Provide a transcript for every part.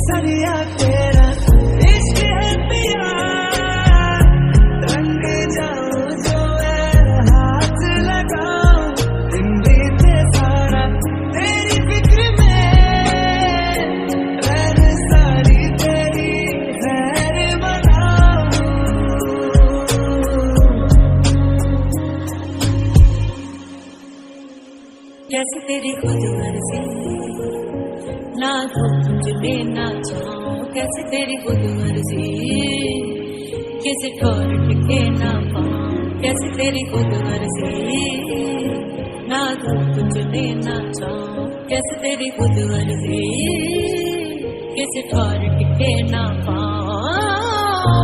केसरिया तेरा इश्क है पिया, रंग जाऊं जो है हाथ लगाऊं, दिन बीते सारा तेरी फिक्र में, रहन सारी तेरी खैर बनाऊं। कैसे तेरी खुद मर्जी ना तो तुझे लेना चाहूं, कैसे तेरी खुद मर्जी किसी ठौर टिके ना पाऊं, कैसे तेरी खुद मर्जी ना तो तुझे लेना चाहूं, कैसे तेरी खुद मर्जी किसी ठौर टिके ना पाऊं।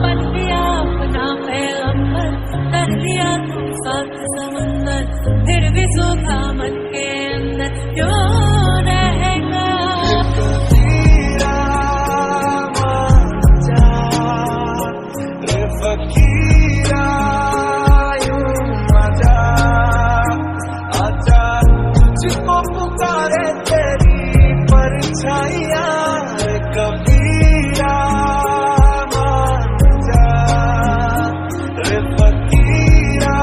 बन दिया अपना पैगंबर, कर दिया तुम साथ समंदर, फिर भी सूखा मन के अंदर क्यों रहेगा। फकीरा यूं मजा आजा, तुझको पुकारे तेरी परछाइयां, कबीरा मान जा रे फकीरा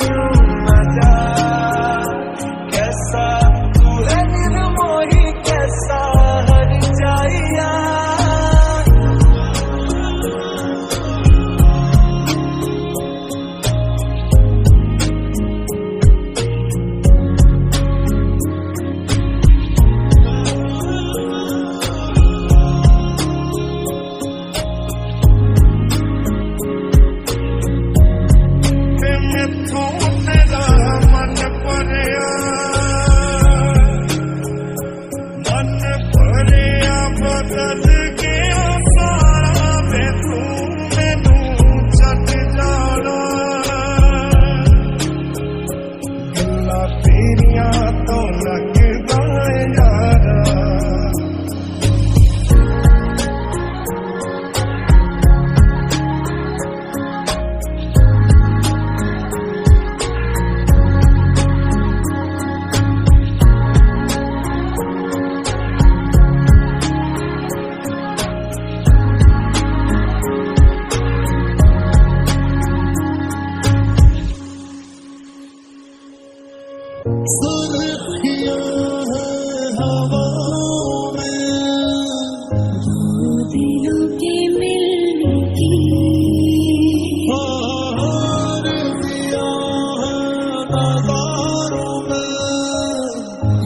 यूं मजा, कैसा तू है निर्मोही कैसा हर जाइया।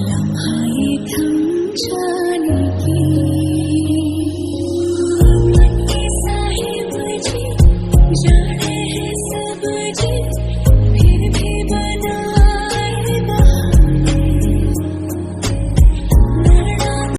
लम्हा ये थम जा